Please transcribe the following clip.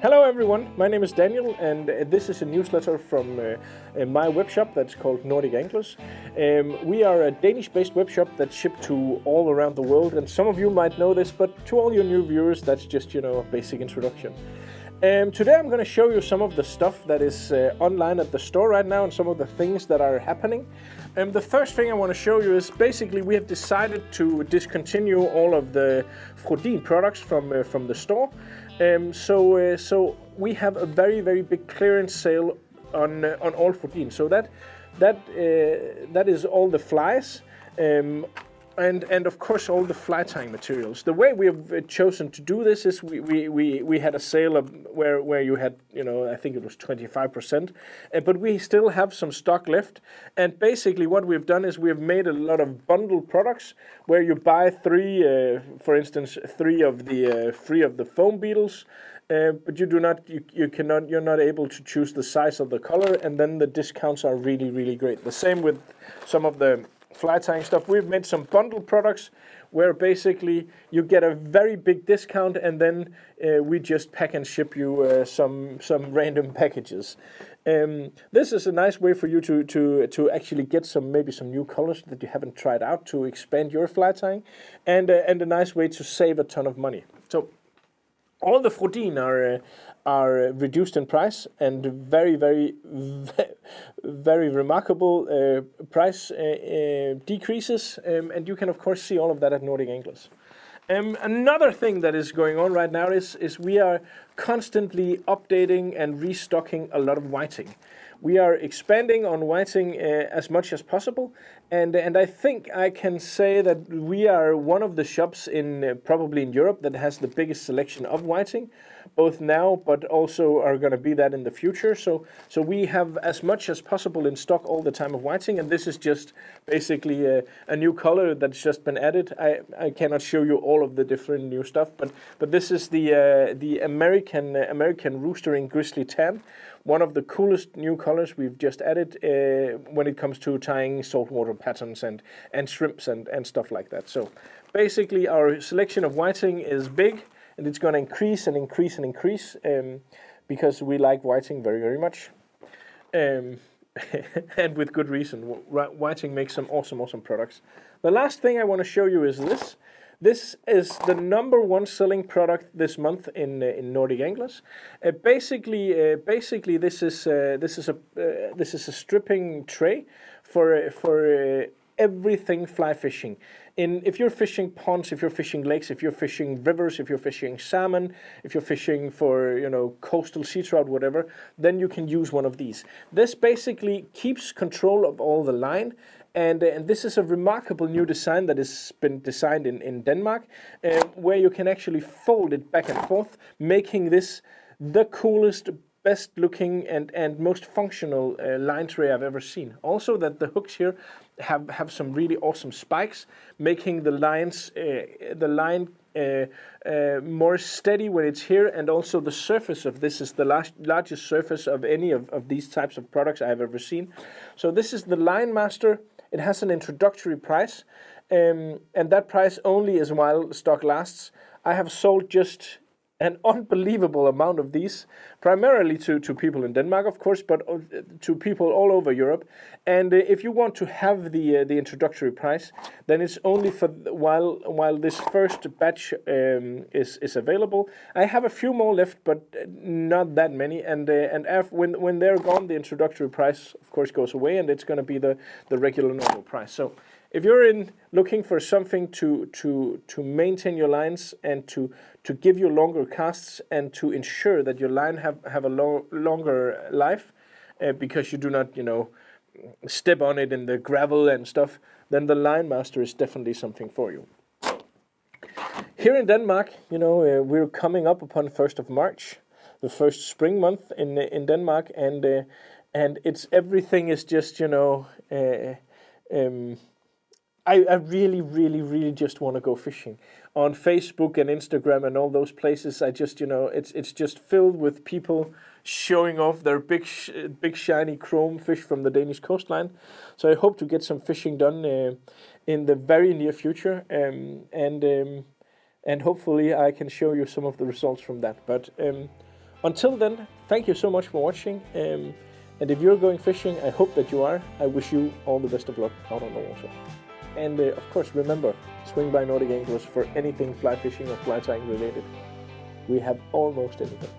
Hello everyone, my name is Daniel and this is a newsletter from my webshop that's called Nordic Anglers. We are a Danish-based webshop that ships to all around the world, and some of you might know this, but to all your new viewers, that's just, a basic introduction. Today I'm going to show you some of the stuff that is online at the store right now and some of the things that are happening. The first thing I want to show you is basically we have decided to discontinue all of the Fliegenfischen products from the store. So we have a very big clearance sale on all Fliegenfischen. So that is all the flies. And of course all the fly tying materials. The way we have chosen to do this is we had a sale of where you had, I think it was 25%, but we still have some stock left. And basically what we've done is we have made a lot of bundle products where you buy for instance, three of the foam beetles. But you're not able to choose the size of the color, and then the discounts are really great. The same with some of the fly tying stuff. We've made some bundle products where basically you get a very big discount, and then we just pack and ship you some random packages. This is a nice way for you to actually get maybe some new colors that you haven't tried out to expand your fly tying, and a nice way to save a ton of money. So all the Fliegenfischen are reduced in price, and very remarkable price decreases, and you can of course see all of that at Nordic Anglers. Another thing that is going on right now is we are constantly updating and restocking a lot of whiting. We are expanding on whiting as much as possible, and I think I can say that we are one of the shops probably in Europe that has the biggest selection of whiting, both now but also are going to be that in the future. So we have as much as possible in stock all the time of whiting, and this is just basically a new color that's just been added. I cannot show you all of the different new stuff, but this is the American roostering grizzly tan. One of the coolest new colors we've just added when it comes to tying saltwater patterns and shrimps and stuff like that. So basically our selection of whiting is big, and it's going to increase and increase because we like whiting very much. And with good reason. Whiting makes some awesome products. The last thing I want to show you is this. This is the #1 selling product this month in Nordic Anglers. Basically, this is a stripping tray for everything fly fishing. If you're fishing ponds, if you're fishing lakes, if you're fishing rivers, if you're fishing salmon, if you're fishing for coastal sea trout, whatever, then you can use one of these. This basically keeps control of all the line. And this is a remarkable new design that has been designed in Denmark, where you can actually fold it back and forth, making this the coolest, best looking and most functional line tray I've ever seen. Also that the hooks here have some really awesome spikes, making the line more steady when it's here, and also the surface of this is the largest surface of any of these types of products I've ever seen. So this is the Line Master. It has an introductory price, and that price only is while stock lasts. I have sold just an unbelievable amount of these, primarily to people in Denmark, of course, but to people all over Europe. And if you want to have the introductory price, then it's only for while this first batch is available. I have a few more left, but not that many. And when they're gone, the introductory price, of course, goes away, and it's going to be the regular normal price. So if you're looking for something to maintain your lines and to give you longer casts and to ensure that your line have a longer life, because you do not step on it in the gravel and stuff, then the Line Master is definitely something for you. Here in Denmark, we're coming up upon 1st of March, the first spring month in Denmark, and it's everything is just I really just want to go fishing. On Facebook and Instagram and all those places, I just, it's just filled with people showing off their big shiny chrome fish from the Danish coastline. So I hope to get some fishing done in the very near future, and hopefully I can show you some of the results from that. But Until then, thank you so much for watching. And if you're going fishing, I hope that you are. I wish you all the best of luck out on the water. And of course, remember, swing by Nordic Anglers for anything fly fishing or fly tying related. We have almost anything.